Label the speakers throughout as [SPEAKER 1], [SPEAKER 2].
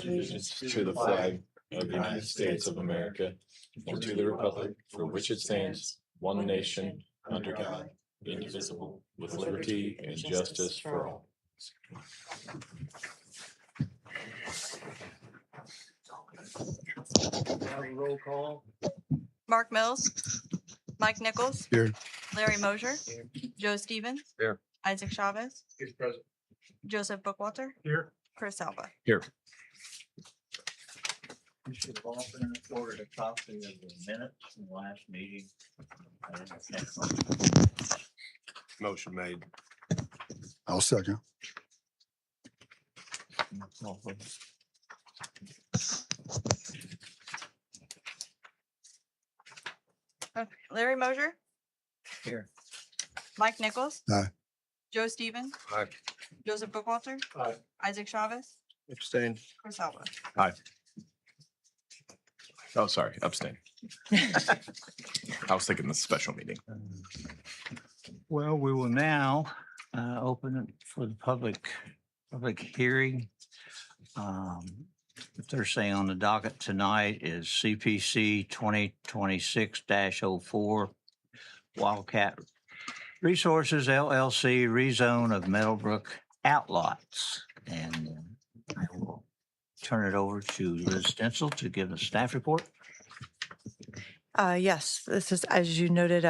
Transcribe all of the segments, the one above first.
[SPEAKER 1] allegiance to the flag of the United States of America and to the republic for which it stands, one nation, under God, indivisible, with liberty and justice for all.
[SPEAKER 2] Roll call.
[SPEAKER 3] Mark Mills, Mike Nichols,
[SPEAKER 4] Here.
[SPEAKER 3] Larry Mosier, Joe Stevens,
[SPEAKER 2] Here.
[SPEAKER 3] Isaac Chavez,
[SPEAKER 2] He's present.
[SPEAKER 3] Joseph Bookwalter,
[SPEAKER 2] Here.
[SPEAKER 3] Chris Alba.
[SPEAKER 2] Here. You should have all been afforded a copy of the minutes from the last meeting.
[SPEAKER 4] Motion made. I'll second.
[SPEAKER 3] Okay. Larry Mosier,
[SPEAKER 2] Here.
[SPEAKER 3] Mike Nichols.
[SPEAKER 4] Aye.
[SPEAKER 3] Joe Stevens,
[SPEAKER 4] Aye.
[SPEAKER 3] Joseph Bookwalter,
[SPEAKER 2] Aye.
[SPEAKER 3] Isaac Chavez,
[SPEAKER 4] Abstain.
[SPEAKER 3] Chris Alba.
[SPEAKER 5] Oh, sorry, abstain. I was thinking the special meeting.
[SPEAKER 2] Well, we will now open it for the public hearing. What they're saying on the docket tonight is CPC 2026-04 Wildcat Resources LLC rezone of Meadowbrook outlots. And I will turn it over to Liz Stencil to give a staff report.
[SPEAKER 6] Yes, this is, as you noted,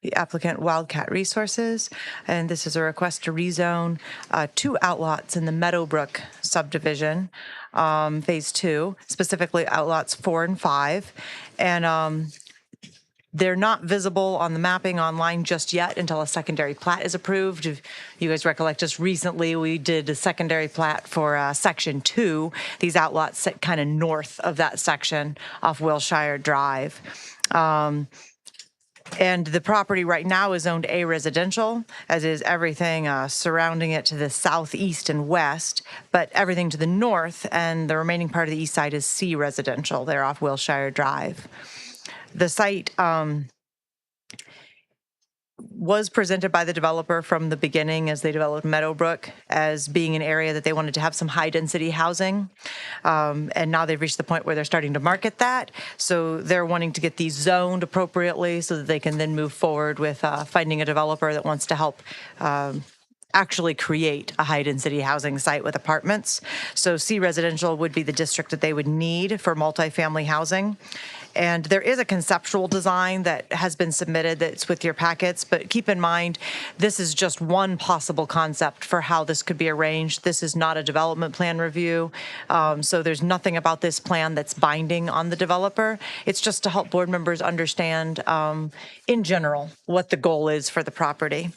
[SPEAKER 6] the applicant Wildcat Resources, and this is a request to rezone 2 outlots in the Meadowbrook subdivision, Phase 2, specifically outlots 4 and 5. And they're not visible on the mapping online just yet until a secondary plat is approved. If you guys recollect, just recently we did a secondary plat for Section 2. These outlots sit kind of north of that section off Wilshire Drive. And the property right now is zoned A residential, as is everything surrounding it to the southeast and west, but everything to the north and the remaining part of the east side is C residential there off Wilshire Drive. The site was presented by the developer from the beginning as they developed Meadowbrook as being an area that they wanted to have some high density housing. And now they've reached the point where they're starting to market that. So they're wanting to get these zoned appropriately so that they can then move forward with finding a developer that wants to help actually create a high density housing site with apartments. So C residential would be the district that they would need for multifamily housing. And there is a conceptual design that has been submitted that's with your packets, but keep in mind, this is just one possible concept for how this could be arranged. This is not a development plan review. So there's nothing about this plan that's binding on the developer. It's just to help board members understand, in general, what the goal is for the property.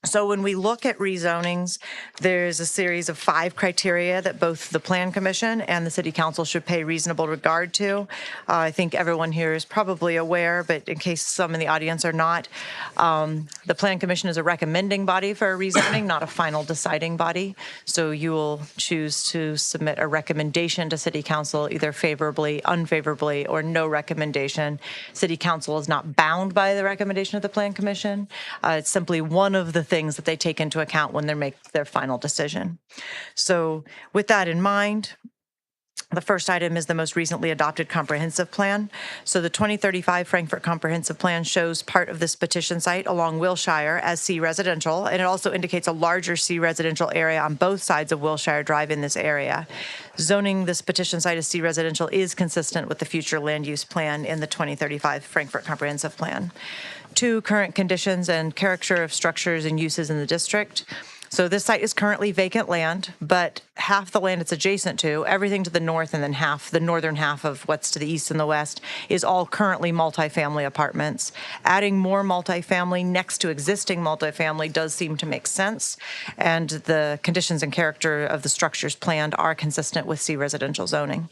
[SPEAKER 6] So when we look at rezonings, there's a series of 5 criteria that both the Plan Commission and the City Council should pay reasonable regard to. I think everyone here is probably aware, but in case some in the audience are not, the Plan Commission is a recommending body for a rezoning, not a final deciding body. So you will choose to submit a recommendation to City Council, either favorably, unfavorably, or no recommendation. City Council is not bound by the recommendation of the Plan Commission. It's simply one of the things that they take into account when they make their final decision. So with that in mind, the first item is the most recently adopted comprehensive plan. So the 2035 Frankfurt Comprehensive Plan shows part of this petition site along Wilshire as C residential, and it also indicates a larger C residential area on both sides of Wilshire Drive in this area. Zoning this petition site as C residential is consistent with the future land use plan in the 2035 Frankfurt Comprehensive Plan. 2 current conditions and character of structures and uses in the district. So this site is currently vacant land, but half the land it's adjacent to, everything to the north and then half, the northern half of what's to the east and the west, is all currently multifamily apartments. Adding more multifamily next to existing multifamily does seem to make sense, and the conditions and character of the structures planned are consistent with C residential zoning.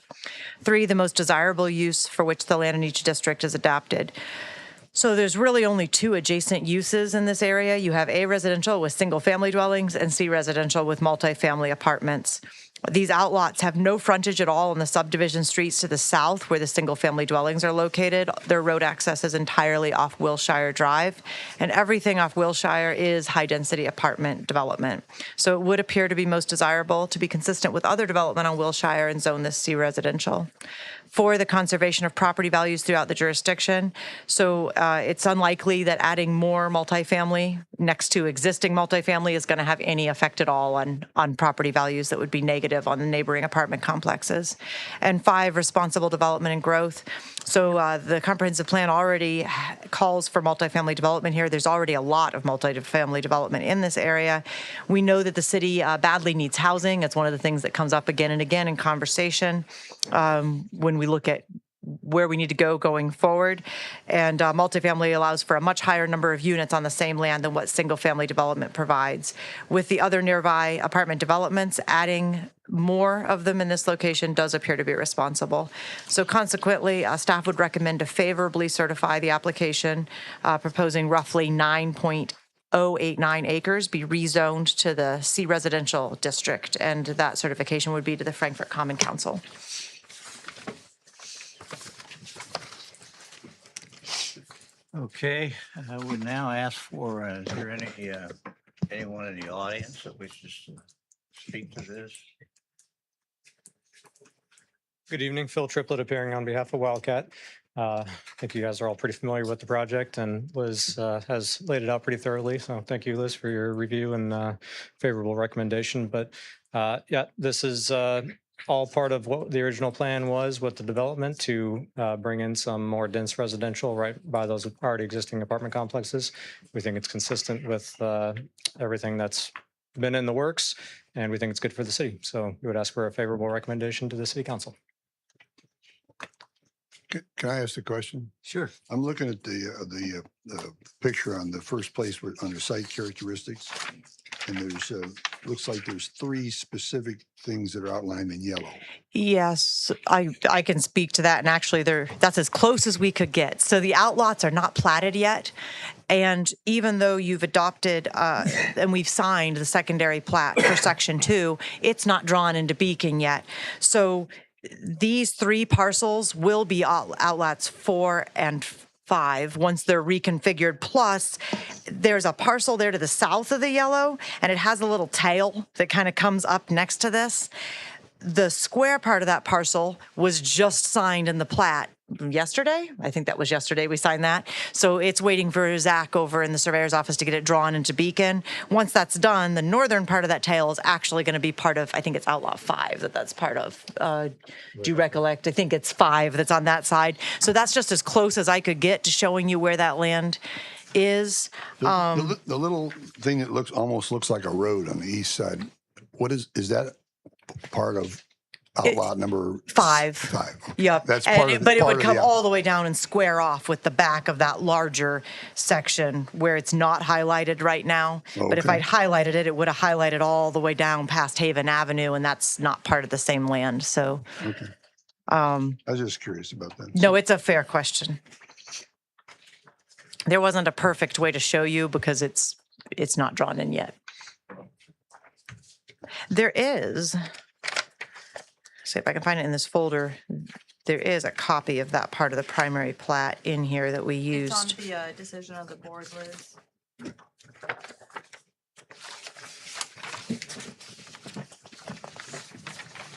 [SPEAKER 6] 3, the most desirable use for which the land in each district is adapted. So there's really only 2 adjacent uses in this area. You have A residential with single family dwellings and C residential with multifamily apartments. These outlots have no frontage at all on the subdivision streets to the south where the single-family dwellings are located. Their road access is entirely off Wilshire Drive, and everything off Wilshire is high-density apartment development. So it would appear to be most desirable to be consistent with other development on Wilshire and zone this C residential. For the conservation of property values throughout the jurisdiction. So it's unlikely that adding more multifamily next to existing multifamily is going to have any effect at all on property values that would be negative on the neighboring apartment complexes. And 5, responsible development and growth. So the comprehensive plan already calls for multifamily development here. There's already a lot of multifamily development in this area. We know that the city badly needs housing. It's one of the things that comes up again and again in conversation when we look at where we need to go going forward. And multifamily allows for a much higher number of units on the same land than what single-family development provides. With the other nearby apartment developments, adding more of them in this location does appear to be responsible. So consequently, staff would recommend to favorably certify the application, proposing roughly 9.089 acres be rezoned to the C residential district, and that certification would be to the Frankfurt Common Council.
[SPEAKER 2] Okay, I would now ask for, is there anyone in the audience that wishes to speak to this?
[SPEAKER 7] Good evening, Phil Triplett appearing on behalf of Wildcat. I think you guys are all pretty familiar with the project, and Liz has laid it out pretty thoroughly. So thank you, Liz, for your review and favorable recommendation. But yeah, this is all part of what the original plan was with the development to bring in some more dense residential right by those already existing apartment complexes. We think it's consistent with everything that's been in the works, and we think it's good for the city. So we would ask for a favorable recommendation to the city council.
[SPEAKER 4] Can I ask a question?
[SPEAKER 2] Sure.
[SPEAKER 4] I'm looking at the picture on the first place under site characteristics. And there's, looks like there's 3 specific things that are outlined in yellow.
[SPEAKER 6] Yes, I can speak to that, and actually that's as close as we could get. So the outlots are not platted yet, and even though you've adopted and we've signed the secondary plat for Section 2, it's not drawn into Beacon yet. So these 3 parcels will be outlots 4 and 5 once they're reconfigured. Plus, there's a parcel there to the south of the yellow, and it has a little tail that kind of comes up next to this. The square part of that parcel was just signed in the plat yesterday. I think that was yesterday we signed that. So it's waiting for Zach over in the surveyor's office to get it drawn into Beacon. Once that's done, the northern part of that tail is actually going to be part of, I think it's Outlot 5 that's part of. Do you recollect? I think it's 5 that's on that side. So that's just as close as I could get to showing you where that land is.
[SPEAKER 4] The little thing that almost looks like a road on the east side, is that part of outlot number
[SPEAKER 6] 5?
[SPEAKER 4] 5.
[SPEAKER 6] Yep.
[SPEAKER 4] That's
[SPEAKER 6] And
[SPEAKER 4] part of
[SPEAKER 6] but it
[SPEAKER 4] part
[SPEAKER 6] would
[SPEAKER 4] of
[SPEAKER 6] come
[SPEAKER 4] the-
[SPEAKER 6] all the way down and square off with the back of that larger section where it's not highlighted right now. But if
[SPEAKER 4] Okay.
[SPEAKER 6] I'd highlighted it, it would have highlighted all the way down past Haven Avenue, and that's not part of the same land. So,
[SPEAKER 4] Okay. I was just curious about that.
[SPEAKER 6] no, it's a fair question. There wasn't a perfect way to show you because it's not drawn in yet. There is, see if I can find it in this folder. There is a copy of that part of the primary plat in here that we
[SPEAKER 3] It's on
[SPEAKER 6] used.
[SPEAKER 3] the decision of the board, Liz.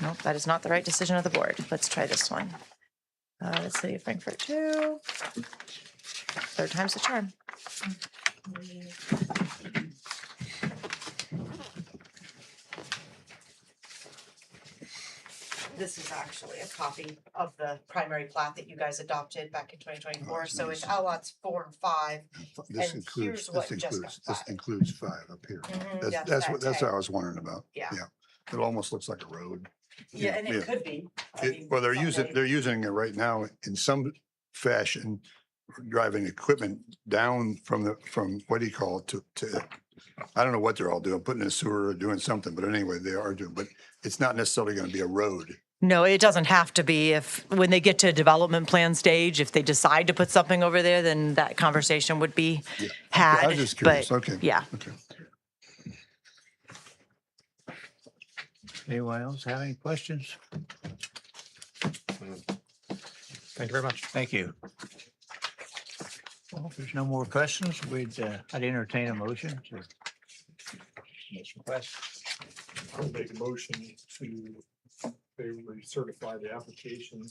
[SPEAKER 6] Nope, that is not the right decision of the board. Let's try this one. Let's see, Frankfurt 2. 3rd time's the charm. This is actually a copy of the primary plat that you guys adopted back in 2024.
[SPEAKER 4] that's
[SPEAKER 6] So it's
[SPEAKER 4] nice.
[SPEAKER 6] outlots 4 and 5.
[SPEAKER 4] This
[SPEAKER 6] and
[SPEAKER 4] includes,
[SPEAKER 6] here's what
[SPEAKER 4] this
[SPEAKER 6] just
[SPEAKER 4] includes,
[SPEAKER 6] got
[SPEAKER 4] this
[SPEAKER 6] five.
[SPEAKER 4] includes 5 up here.
[SPEAKER 6] Mhm, yes,
[SPEAKER 4] That's
[SPEAKER 6] that
[SPEAKER 4] what I
[SPEAKER 6] tag.
[SPEAKER 4] was wondering about.
[SPEAKER 6] Yeah.
[SPEAKER 4] It almost looks like a road.
[SPEAKER 6] Yeah, and it
[SPEAKER 4] Yeah.
[SPEAKER 6] could be. I mean,
[SPEAKER 4] Well, they're
[SPEAKER 6] someday-
[SPEAKER 4] using it right now in some fashion, driving equipment down from what do you call it to, I don't know what they're all doing, putting in a sewer or doing something, but anyway, they are doing, but it's not necessarily going to be a road.
[SPEAKER 6] No, it doesn't have to be. When they get to development plan stage, if they decide to put something over there, then that conversation would be
[SPEAKER 4] Yeah.
[SPEAKER 6] had.
[SPEAKER 4] I was just curious.
[SPEAKER 6] but
[SPEAKER 4] Okay.
[SPEAKER 6] Yeah.
[SPEAKER 4] Okay.
[SPEAKER 2] Anyone else have any questions?
[SPEAKER 7] Thank you very much.
[SPEAKER 2] Thank you. Well, if there's no more questions, I'd entertain a motion to this request.
[SPEAKER 8] I'll make a motion to favorably certify the application.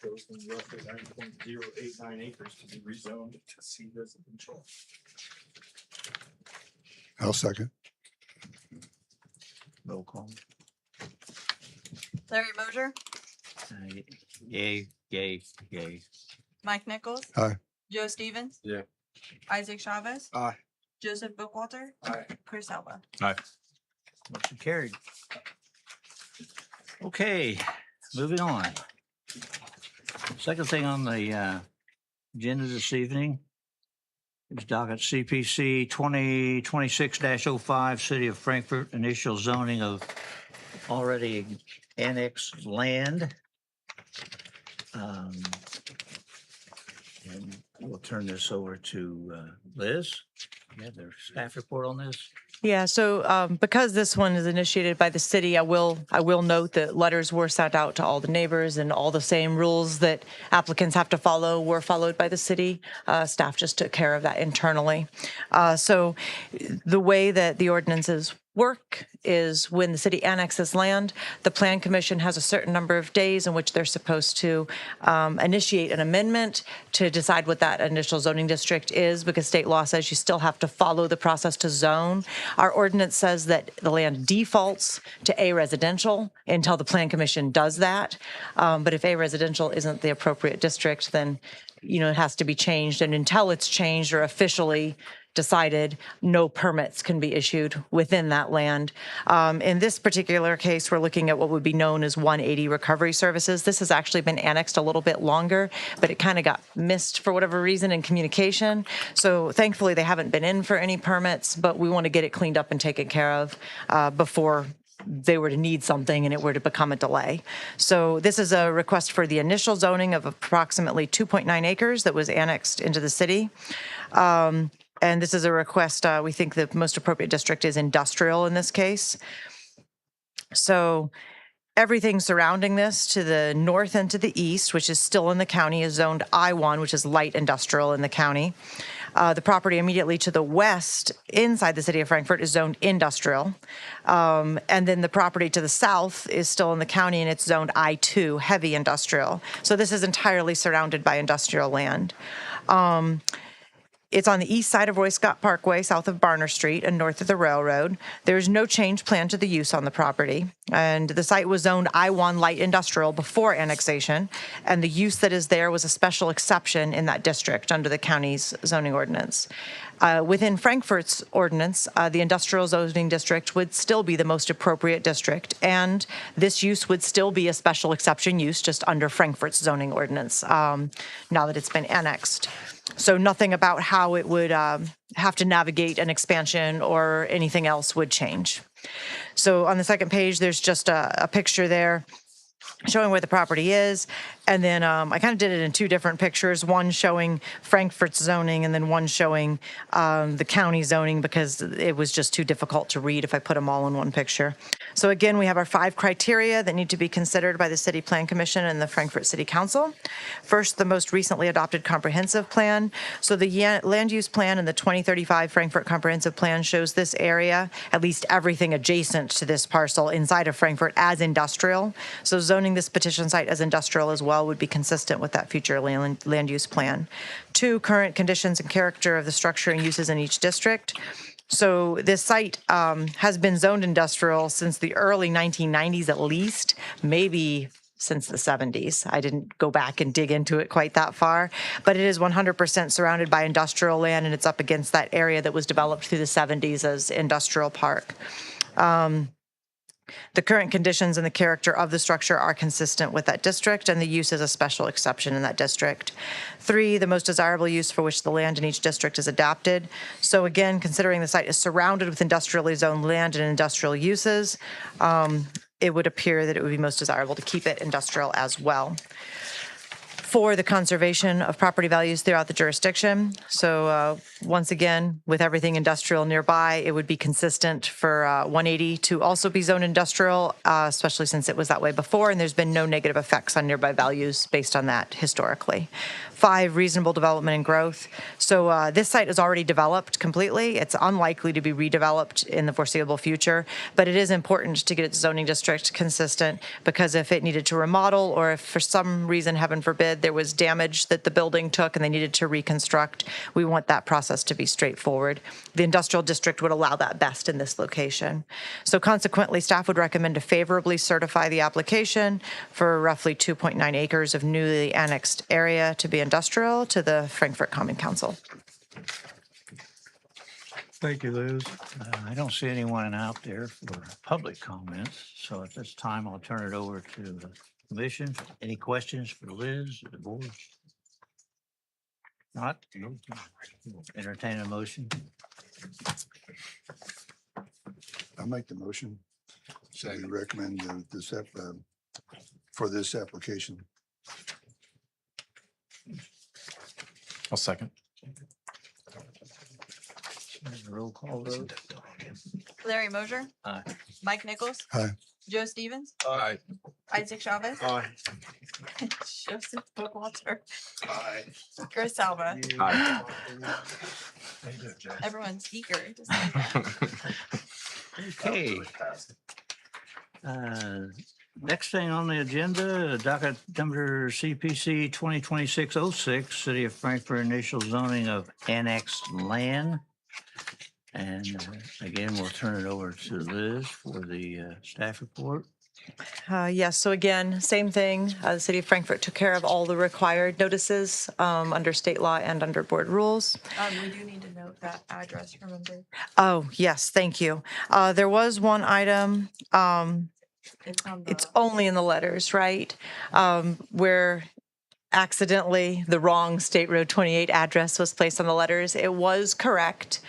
[SPEAKER 8] Goes from roughly 9.089 acres to be rezoned to C residential.
[SPEAKER 4] I'll second.
[SPEAKER 2] Roll call.
[SPEAKER 3] Larry Mosier,
[SPEAKER 2] Yay, yay, yay.
[SPEAKER 3] Mike Nichols.
[SPEAKER 4] Aye.
[SPEAKER 3] Joe Stevens.
[SPEAKER 8] Yeah.
[SPEAKER 3] Isaac Chavez.
[SPEAKER 8] Aye.
[SPEAKER 3] Joseph Bookwalter.
[SPEAKER 8] Aye.
[SPEAKER 3] Chris Elba.
[SPEAKER 2] Motion carried. Okay, moving on. Second thing on the agenda this evening is docket CPC 2026-05, City of Frankfurt, initial zoning of already annexed land. And we'll turn this over to Liz. You have their staff report on this?
[SPEAKER 6] Yeah, so because this one is initiated by the city, I will note that letters were sent out to all the neighbors and all the same rules that applicants have to follow were followed by the city. Staff just took care of that internally. So the way that the ordinances work is when the city annexes land, the Plan Commission has a certain number of days in which they're supposed to initiate an amendment to decide what that initial zoning district is, because state law says you still have to follow the process to zone. Our ordinance says that the land defaults to A residential until the Plan Commission does that. But if A residential isn't the appropriate district, then it has to be changed. And until it's changed or officially decided, no permits can be issued within that land. In this particular case, we're looking at what would be known as 180 Recovery Services. This has actually been annexed a little bit longer, but it kind of got missed for whatever reason in communication. So thankfully, they haven't been in for any permits, but we want to get it cleaned up and taken care of before they were to need something and it were to become a delay. So this is a request for the initial zoning of approximately 2.9 acres that was annexed into the city. And this is a request, we think the most appropriate district is industrial in this case. So everything surrounding this to the north and to the east, which is still in the county, is zoned I-1, which is light industrial in the county. The property immediately to the west inside the city of Frankfurt is zoned industrial. And then the property to the south is still in the county and it's zoned I-2, heavy industrial. So this is entirely surrounded by industrial land. It's on the east side of Roy Scott Parkway, south of Barner Street and north of the railroad. There's no change planned to the use on the property. And the site was zoned I-1 light industrial before annexation. And the use that is there was a special exception in that district under the county's zoning ordinance. Within Frankfurt's ordinance, the industrial zoning district would still be the most appropriate district. And this use would still be a special exception use just under Frankfurt's zoning ordinance now that it's been annexed. So nothing about how it would have to navigate an expansion or anything else would change. So on the second page, there's just a picture there showing where the property is. And then I kind of did it in two different pictures, one showing Frankfurt's zoning and then one showing the county zoning because it was just too difficult to read if I put them all in one picture. So again, we have our 5 criteria that need to be considered by the City Plan Commission and the Frankfurt City Council. First, the most recently adopted comprehensive plan. So the land use plan and the 2035 Frankfurt Comprehensive Plan shows this area, at least everything adjacent to this parcel inside of Frankfurt, as industrial. So zoning this petition site as industrial as well would be consistent with that future land use plan. 2, current conditions and character of the structure and uses in each district. So this site has been zoned industrial since the early 1990s at least, maybe since the 70s. I didn't go back and dig into it quite that far, but it is 100% surrounded by industrial land and it's up against that area that was developed through the 70s as industrial park. The current conditions and the character of the structure are consistent with that district, and the use is a special exception in that district. 3, the most desirable use for which the land in each district is adapted. So again, considering the site is surrounded with industrially zoned land and industrial uses, it would appear that it would be most desirable to keep it industrial as well. for the conservation of property values throughout the jurisdiction. So once again, with everything industrial nearby, it would be consistent for 180 to also be zone industrial, especially since it was that way before, and there's been no negative effects on nearby values based on that historically. 5, reasonable development and growth. So this site is already developed completely. It's unlikely to be redeveloped in the foreseeable future, but it is important to get its zoning district consistent, because if it needed to remodel, or if for some reason, heaven forbid, there was damage that the building took and they needed to reconstruct, we want that process to be straightforward. The industrial district would allow that best in this location. So consequently, staff would recommend to favorably certify the application for roughly 2.9 acres of newly annexed area to be industrial to the Frankfurt Common Council.
[SPEAKER 2] Thank you, Liz. I don't see anyone out there for public comments, so at this time, I'll turn it over to the commission. Any questions for Liz or the board? Not? Entertain a motion.
[SPEAKER 4] I'll make the motion. So we recommend for this application.
[SPEAKER 5] I'll second.
[SPEAKER 2] Roll call vote.
[SPEAKER 3] Larry Mosier,
[SPEAKER 2] Aye.
[SPEAKER 3] Mike Nichols.
[SPEAKER 4] Aye.
[SPEAKER 3] Joe Stevens,
[SPEAKER 5] Aye.
[SPEAKER 3] Isaac Chavez,
[SPEAKER 8] Aye.
[SPEAKER 3] Joseph Bookwarter,
[SPEAKER 8] Aye.
[SPEAKER 3] Chris Alba.
[SPEAKER 5] Aye.
[SPEAKER 3] Everyone's eager.
[SPEAKER 2] Okay. Next thing on the agenda, docket number CPC 2026-06, City of Frankfurt initial zoning of annexed land. And again, we'll turn it over to Liz for the staff report.
[SPEAKER 6] Yes, so again, same thing. The City of Frankfurt took care of all the required notices under state law and under board rules.
[SPEAKER 3] We do need to note that address, remember?
[SPEAKER 6] Oh, yes, thank you. There was one item,
[SPEAKER 3] It's on
[SPEAKER 6] it's
[SPEAKER 3] the,
[SPEAKER 6] only in the letters, right? Where accidentally the wrong State Road 28 address was placed on the letters. It was correct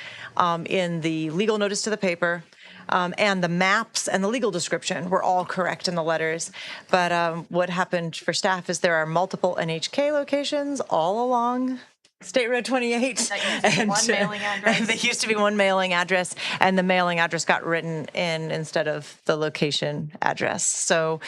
[SPEAKER 6] in the legal notice to the paper. And the maps and the legal description were all correct in the letters. But what happened for staff is there are multiple NHK locations all along State Road 28.
[SPEAKER 3] That used to be one mailing address.
[SPEAKER 6] There used to be one mailing address, and the mailing address got written in instead of the location address. So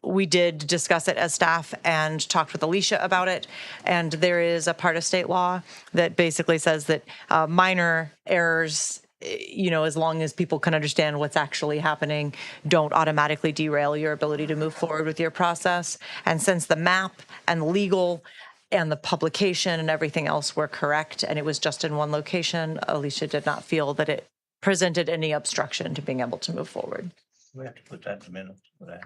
[SPEAKER 6] we did discuss it as staff and talked with Alicia about it. And there is a part of state law that basically says that minor errors, you know, as long as people can understand what's actually happening, don't automatically derail your ability to move forward with your process. And since the map and legal and the publication and everything else were correct, and it was just in one location, Alicia did not feel that it presented any obstruction to being able to move forward.
[SPEAKER 2] We have to put that in minutes for that.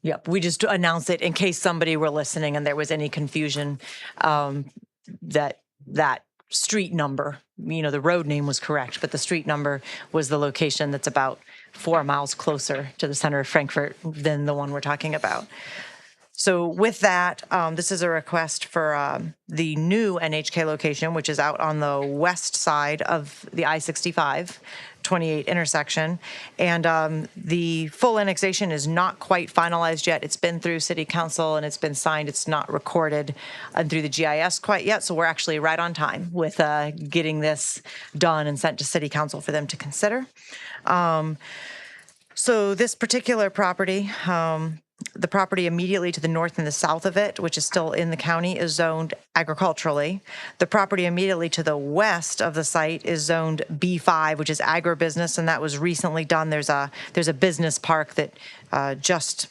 [SPEAKER 6] Yep, we just announced it in case somebody were listening and there was any confusion that street number, you know, the road name was correct, but the street number was the location that's about 4 miles closer to the center of Frankfurt than the one we're talking about. So with that, this is a request for the new NHK location, which is out on the west side of the I-65 28 intersection. And the full annexation is not quite finalized yet. It's been through city council and it's been signed. It's not recorded through the GIS quite yet. So we're actually right on time with getting this done and sent to city council for them to consider. So this particular property, the property immediately to the north and the south of it, which is still in the county, is zoned agriculturally. The property immediately to the west of the site is zoned B5, which is agribusiness, and that was recently done. There's a business park that just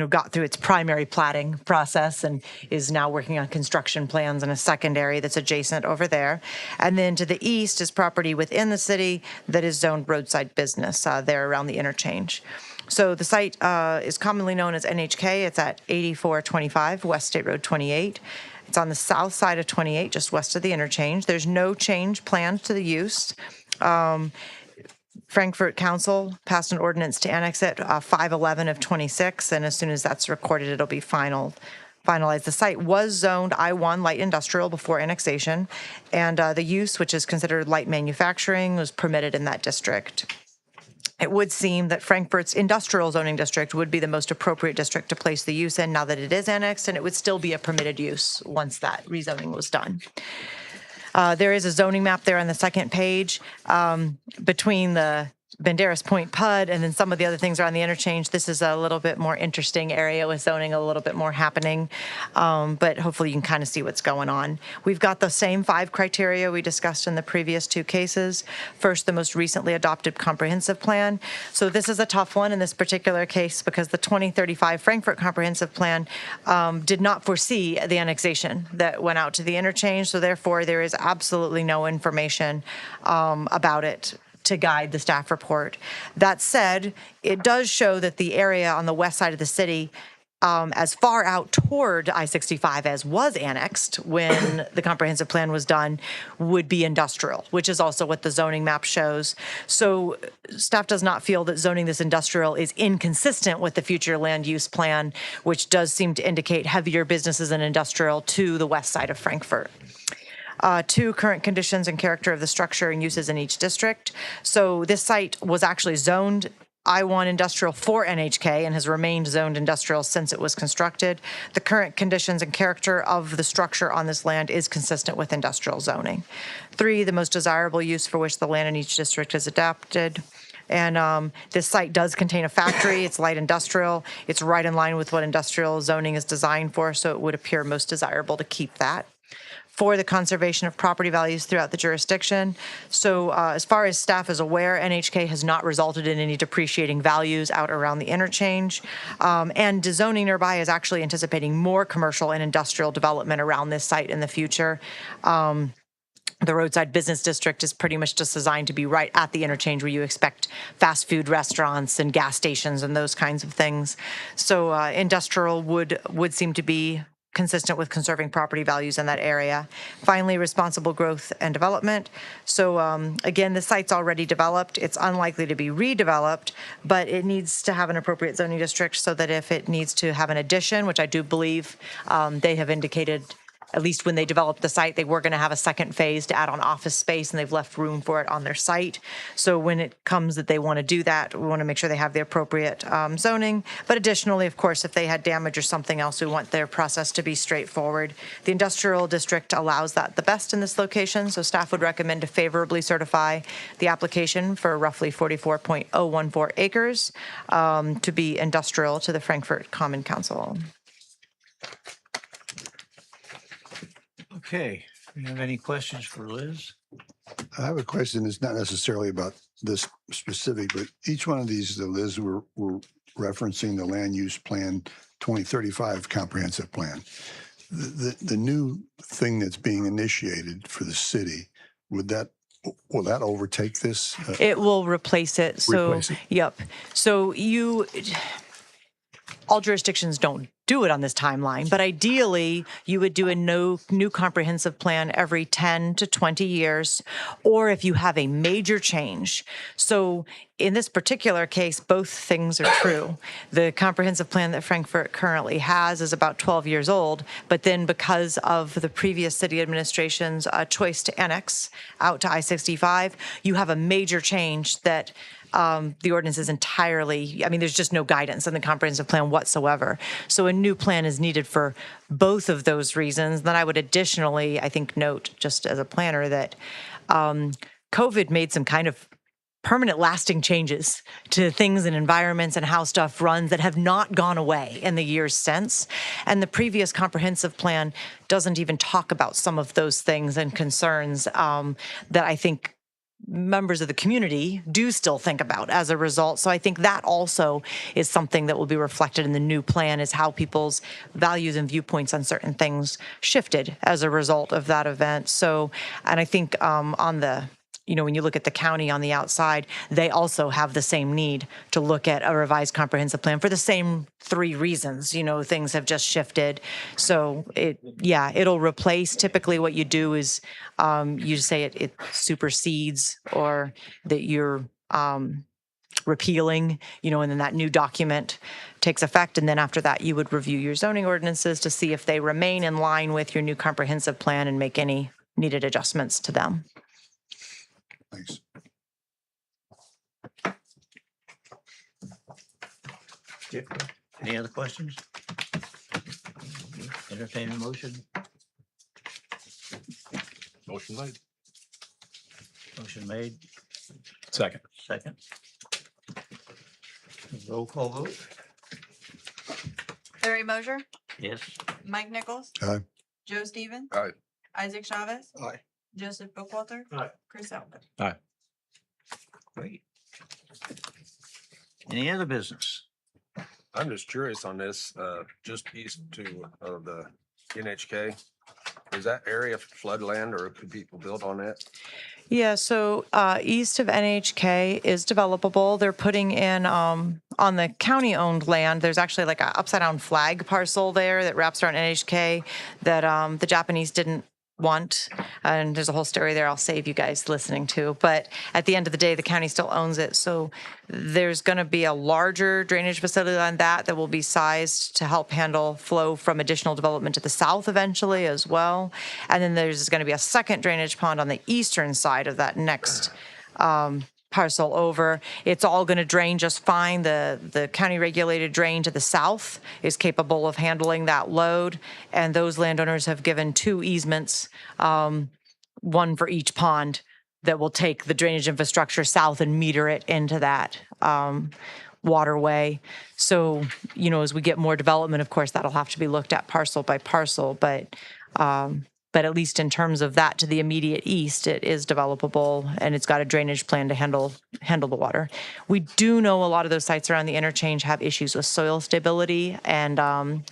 [SPEAKER 6] got through its primary platting process and is now working on construction plans in a secondary that's adjacent over there. And then to the east is property within the city that is zoned roadside business there around the interchange. So the site is commonly known as NHK. It's at 8425 West State Road 28. It's on the south side of 28, just west of the interchange. There's no change planned to the use. Frankfurt Council passed an ordinance to annex it 5/11 of 26, and as soon as that's recorded, it'll be finalized. The site was zoned I-1 light industrial before annexation, and the use, which is considered light manufacturing, was permitted in that district. it would seem that Frankfort's industrial zoning district would be the most appropriate district to place the use in now that it is annexed, and it would still be a permitted use once that rezoning was done. There is a zoning map there on the second page between the Banderas Point PUD and then some of the other things around the interchange. This is a little bit more interesting area with zoning, a little bit more happening, but hopefully you can kind of see what's going on. We've got the same 5 criteria we discussed in the previous 2 cases. First, the most recently adopted comprehensive plan. So this is a tough one in this particular case because the 2035 Frankfort comprehensive plan did not foresee the annexation that went out to the interchange. So therefore, there is absolutely no information about it to guide the staff report. That said, it does show that the area on the west side of the city, as far out toward I-65 as was annexed when the comprehensive plan was done, would be industrial, which is also what the zoning map shows. So staff does not feel that zoning this industrial is inconsistent with the future land use plan, which does seem to indicate heavier businesses and industrial to the west side of Frankfort. 2, current conditions and character of the structure and uses in each district. So this site was actually zoned I-1 industrial for NHK and has remained zoned industrial since it was constructed. The current conditions and character of the structure on this land is consistent with industrial zoning. 3, the most desirable use for which the land in each district is adapted. And this site does contain a factory. It's light industrial. It's right in line with what industrial zoning is designed for, so it would appear most desirable to keep that. 4, the conservation of property values throughout the jurisdiction. So as far as staff is aware, NHK has not resulted in any depreciating values out around the interchange. And zoning nearby is actually anticipating more commercial and industrial development around this site in the future. The roadside business district is pretty much just designed to be right at the interchange where you expect fast food restaurants and gas stations and those kinds of things. So industrial would seem to be consistent with conserving property values in that area. Finally, responsible growth and development. So again, the site's already developed. It's unlikely to be redeveloped, but it needs to have an appropriate zoning district so that if it needs to have an addition, which I do believe they have indicated, at least when they developed the site, they were going to have a second phase to add on office space, and they've left room for it on their site. So when it comes that they want to do that, we want to make sure they have the appropriate zoning. But additionally, of course, if they had damage or something else, we want their process to be straightforward. The industrial district allows that the best in this location, so staff would recommend to favorably certify the application for roughly 44.014 acres to be industrial to the Frankfort Common Council.
[SPEAKER 2] Okay, do you have any questions for Liz?
[SPEAKER 4] I have a question. It's not necessarily about this specific, but each one of these, though, Liz, we're referencing the land use plan 2035 comprehensive plan. The new thing that's being initiated for the city, will that overtake this?
[SPEAKER 6] It will replace it. So,
[SPEAKER 4] Replace it.
[SPEAKER 6] Yep. So all jurisdictions don't do it on this timeline, but ideally you would do a new comprehensive plan every 10 to 20 years, or if you have a major change. So in this particular case, both things are true. The comprehensive plan that Frankfort currently has is about 12 years old, but then because of the previous city administration's choice to annex out to I-65, you have a major change that the ordinance is entirely, there's just no guidance in the comprehensive plan whatsoever. So a new plan is needed for both of those reasons. Then I would additionally, I think, note just as a planner that COVID made some kind of permanent lasting changes to things and environments and how stuff runs that have not gone away in the years since. And the previous comprehensive plan doesn't even talk about some of those things and concerns that I think members of the community do still think about as a result. So I think that also is something that will be reflected in the new plan, is how people's values and viewpoints on certain things shifted as a result of that event. So, and I think on the, when you look at the county on the outside, they also have the same need to look at a revised comprehensive plan for the same 3 reasons. Things have just shifted. So it'll replace. Typically what you do is you say it supersedes, or that you're repealing, and then that new document takes effect. And then after that, you would review your zoning ordinances to see if they remain in line with your new comprehensive plan and make any needed adjustments to them.
[SPEAKER 4] Thanks.
[SPEAKER 2] Any other questions? Entertain a motion?
[SPEAKER 5] Motion made.
[SPEAKER 2] Motion made,
[SPEAKER 5] Second.
[SPEAKER 2] second. Roll call vote?
[SPEAKER 3] Larry Mosier,
[SPEAKER 2] Yes.
[SPEAKER 3] Mike Nichols.
[SPEAKER 4] Aye.
[SPEAKER 3] Joe Stevens.
[SPEAKER 5] Aye.
[SPEAKER 3] Isaac Chavez.
[SPEAKER 8] Aye.
[SPEAKER 3] Joseph Bookwalter.
[SPEAKER 8] Aye.
[SPEAKER 3] Chris Elba.
[SPEAKER 2] Great. Any other business?
[SPEAKER 9] I'm just curious on this, just east of the NHK. Is that area floodland or could people build on that?
[SPEAKER 6] Yeah, so east of NHK is developable. They're putting in on the county-owned land. There's actually like a upside-down flag parcel there that wraps around NHK that the Japanese didn't want, and there's a whole story there I'll save you guys listening to. But at the end of the day, the county still owns it, so there's going to be a larger drainage facility on that will be sized to help handle flow from additional development to the south eventually as well. And then there's going to be a second drainage pond on the eastern side of that next parcel over. It's all going to drain just fine. The county regulated drain to the south is capable of handling that load. And those landowners have given 2 easements, one for each pond, that will take the drainage infrastructure south and meter it into that waterway. So, as we get more development, of course, that'll have to be looked at parcel by parcel. But at least in terms of that to the immediate east, it is developable, and it's got a drainage plan to handle the water. We do know a lot of those sites around the interchange have issues with soil stability and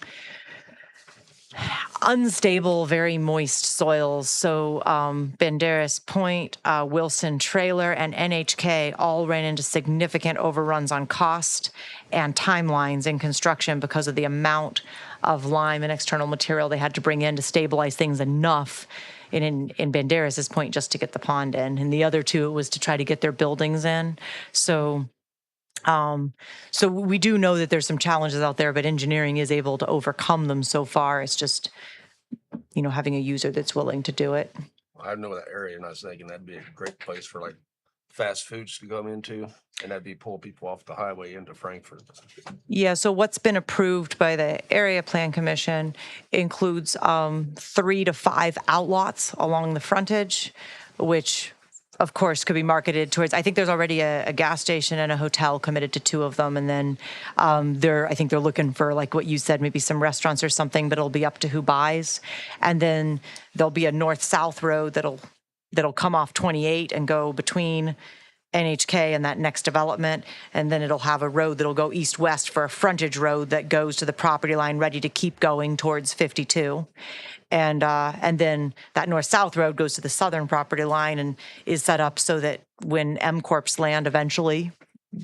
[SPEAKER 6] unstable, very moist soils. So Banderas Point, Wilson Trailer, and NHK all ran into significant overruns on cost and timelines in construction because of the amount of lime and external material they had to bring in to stabilize things enough in Banderas' point just to get the pond in. And the other 2, it was to try to get their buildings in. So we do know that there's some challenges out there, but engineering is able to overcome them so far. It's just, having a user that's willing to do it.
[SPEAKER 9] I know that area and I was thinking that'd be a great place for like fast foods to come into, and that'd be pull people off the highway into Frankfurt.
[SPEAKER 6] Yeah, so what's been approved by the Area Plan Commission includes 3 to 5 outlots along the frontage, which of course could be marketed towards, I think there's already a gas station and a hotel committed to 2 of them. And then I think they're looking for, like what you said, maybe some restaurants or something, but it'll be up to who buys. And then there'll be a north-south road that'll come off 28 and go between NHK and that next development. And then it'll have a road that'll go east-west for a frontage road that goes to the property line ready to keep going towards 52. And then that north-south road goes to the southern property line and is set up so that when M Corp's land eventually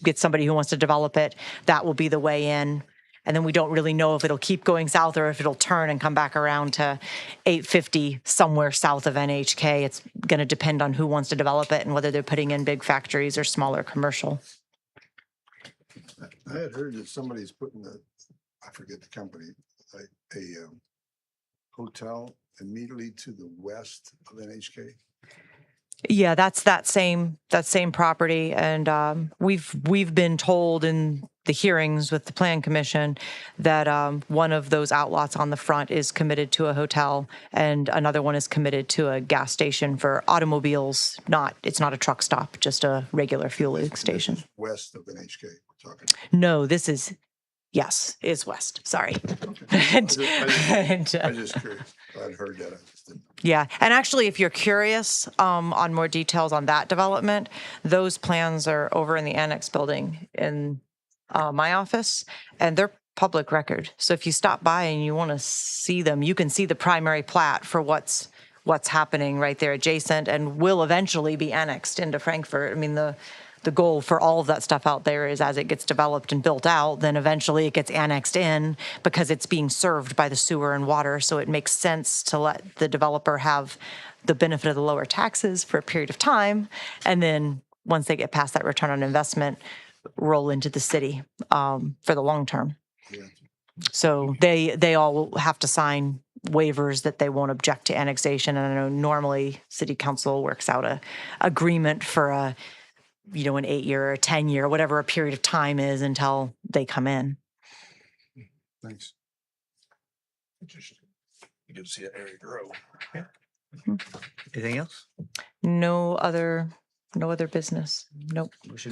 [SPEAKER 6] gets somebody who wants to develop it, that will be the way in. And then we don't really know if it'll keep going south or if it'll turn and come back around to 850 somewhere south of NHK. It's going to depend on who wants to develop it and whether they're putting in big factories or smaller commercial.
[SPEAKER 4] I had heard that somebody's putting I forget the company, like a hotel immediately to the west of NHK.
[SPEAKER 6] Yeah, that's that same property, and we've been told in the hearings with the Plan Commission that one of those outlots on the front is committed to a hotel, and another one is committed to a gas station for automobiles. It's not a truck stop, just a regular fueling station.
[SPEAKER 4] This is west of NHK, we're talking.
[SPEAKER 6] No, this is. Yes, is west. Sorry.
[SPEAKER 4] I'm just curious. I'd heard that. I just didn't.
[SPEAKER 6] Yeah, and actually, if you're curious on more details on that development, those plans are over in the annex building in my office, and they're public record. So if you stop by and you want to see them, you can see the primary plat for what's happening right there adjacent, and will eventually be annexed into Frankfurt. I mean, the goal for all of that stuff out there is as it gets developed and built out, then eventually it gets annexed in because it's being served by the sewer and water. So it makes sense to let the developer have the benefit of the lower taxes for a period of time. And then once they get past that return on investment, roll into the city for the long term.
[SPEAKER 4] Yeah.
[SPEAKER 6] So they all have to sign waivers that they won't object to annexation. And I know normally city council works out a agreement for an 8-year or 10-year, whatever a period of time is until they come in.
[SPEAKER 4] Thanks.
[SPEAKER 9] Just, you can see an area grow.
[SPEAKER 2] Anything else?
[SPEAKER 6] No other business. Nope.
[SPEAKER 2] Motion